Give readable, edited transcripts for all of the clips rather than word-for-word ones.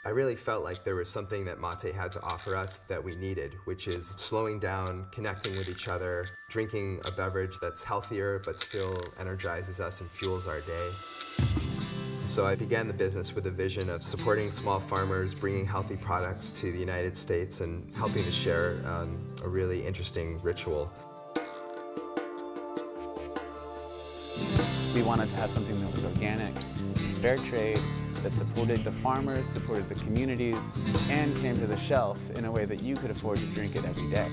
I really felt like there was something that mate had to offer us that we needed, which is slowing down, connecting with each other, drinking a beverage that's healthier but still energizes us and fuels our day. So I began the business with a vision of supporting small farmers, bringing healthy products to the United States, and helping to share a really interesting ritual. We wanted to have something that was organic, fair trade, that supported the farmers, supported the communities, and came to the shelf in a way that you could afford to drink it every day.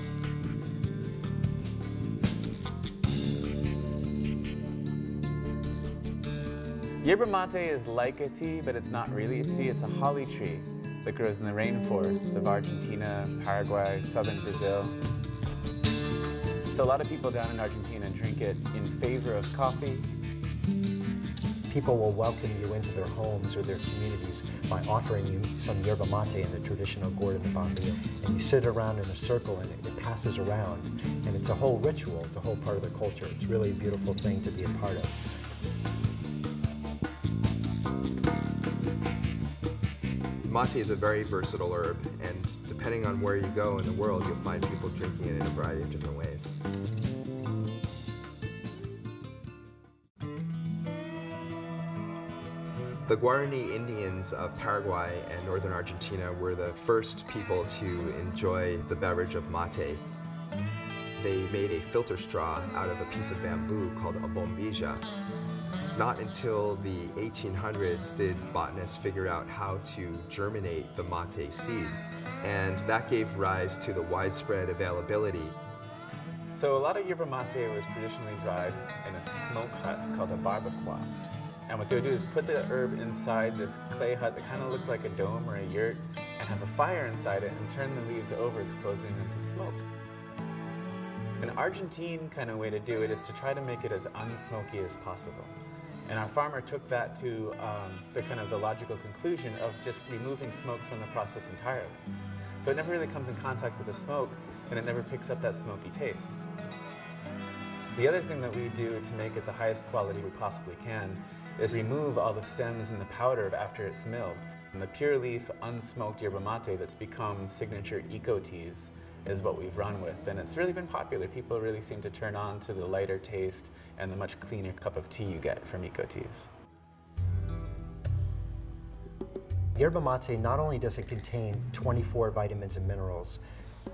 Yerba mate is like a tea, but it's not really a tea. It's a holly tree that grows in the rainforests of Argentina, Paraguay, southern Brazil. So a lot of people down in Argentina drink it in favor of coffee. People will welcome you into their homes or their communities by offering you some yerba mate in the traditional gourd and the bombilla. And you sit around in a circle and it passes around. And it's a whole ritual, it's a whole part of their culture. It's really a beautiful thing to be a part of. Mate is a very versatile herb, and depending on where you go in the world, you'll find people drinking it in a variety of different ways. The Guarani Indians of Paraguay and northern Argentina were the first people to enjoy the beverage of mate. They made a filter straw out of a piece of bamboo called a bombilla. Not until the 1800s did botanists figure out how to germinate the mate seed, and that gave rise to the widespread availability. So a lot of yerba mate was traditionally dried in a smoke hut called a barbacoa. And what they would do is put the herb inside this clay hut that kind of looked like a dome or a yurt, and have a fire inside it and turn the leaves over, exposing them to smoke. An Argentine kind of way to do it is to try to make it as unsmoky as possible. And our farmer took that to the logical conclusion of just removing smoke from the process entirely. So it never really comes in contact with the smoke, and it never picks up that smoky taste. The other thing that we do to make it the highest quality we possibly can is remove all the stems and the powder after it's milled. And the pure leaf, unsmoked yerba mate that's become signature EcoTeas is what we've run with. And it's really been popular. People really seem to turn on to the lighter taste and the much cleaner cup of tea you get from EcoTeas. Yerba mate, not only does it contain 24 vitamins and minerals,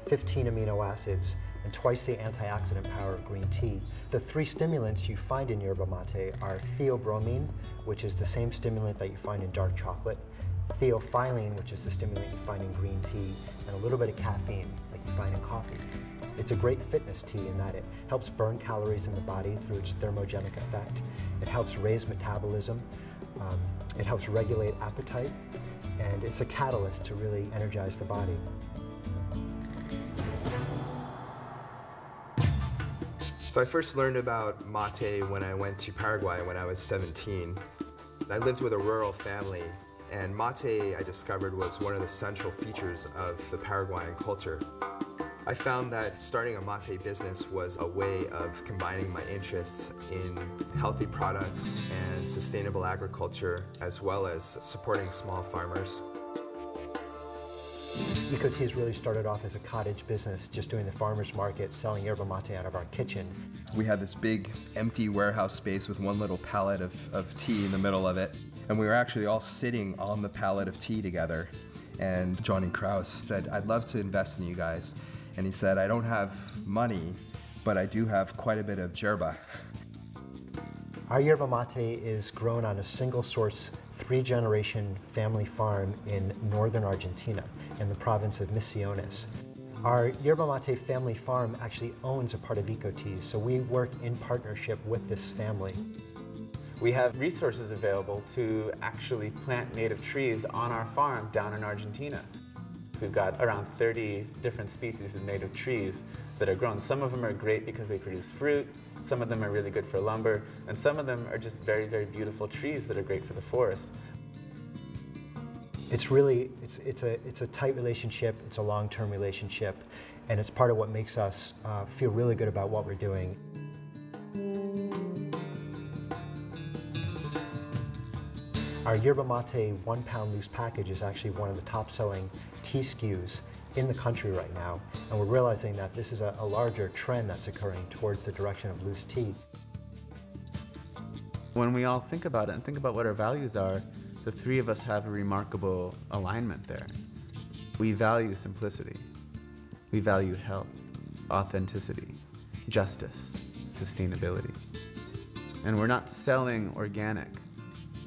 15 amino acids, and twice the antioxidant power of green tea. The three stimulants you find in yerba mate are theobromine, which is the same stimulant that you find in dark chocolate, theophylline, which is the stimulant you find in green tea, and a little bit of caffeine, like you find in coffee. It's a great fitness tea in that it helps burn calories in the body through its thermogenic effect. It helps raise metabolism. It helps regulate appetite. And it's a catalyst to really energize the body. So I first learned about mate when I went to Paraguay when I was 17. I lived with a rural family, and mate, I discovered, was one of the central features of the Paraguayan culture. I found that starting a mate business was a way of combining my interests in healthy products and sustainable agriculture, as well as supporting small farmers. EcoTeas really started off as a cottage business, just doing the farmer's market, selling yerba mate out of our kitchen. We had this big empty warehouse space with one little pallet of tea in the middle of it, and we were actually all sitting on the pallet of tea together. And Johnny Kraus said, "I'd love to invest in you guys." And he said, "I don't have money, but I do have quite a bit of yerba." Our yerba mate is grown on a single source, 3-generation family farm in northern Argentina, in the province of Misiones. Our yerba mate family farm actually owns a part of EcoTeas, so we work in partnership with this family. We have resources available to actually plant native trees on our farm down in Argentina. We've got around 30 different species of native trees that are grown. Some of them are great because they produce fruit, some of them are really good for lumber, and some of them are just very, very beautiful trees that are great for the forest. It's really, it's a tight relationship, it's a long-term relationship, and it's part of what makes us feel really good about what we're doing. Our Yerba Mate 1 pound loose package is actually one of the top selling tea SKUs in the country right now, and we're realizing that this is a larger trend that's occurring towards the direction of loose tea. When we all think about it and think about what our values are, the three of us have a remarkable alignment there. We value simplicity. We value health, authenticity, justice, sustainability. And we're not selling organic.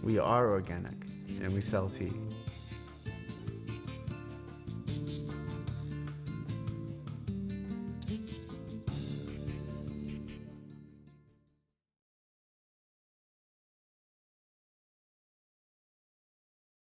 We are organic, and we sell tea.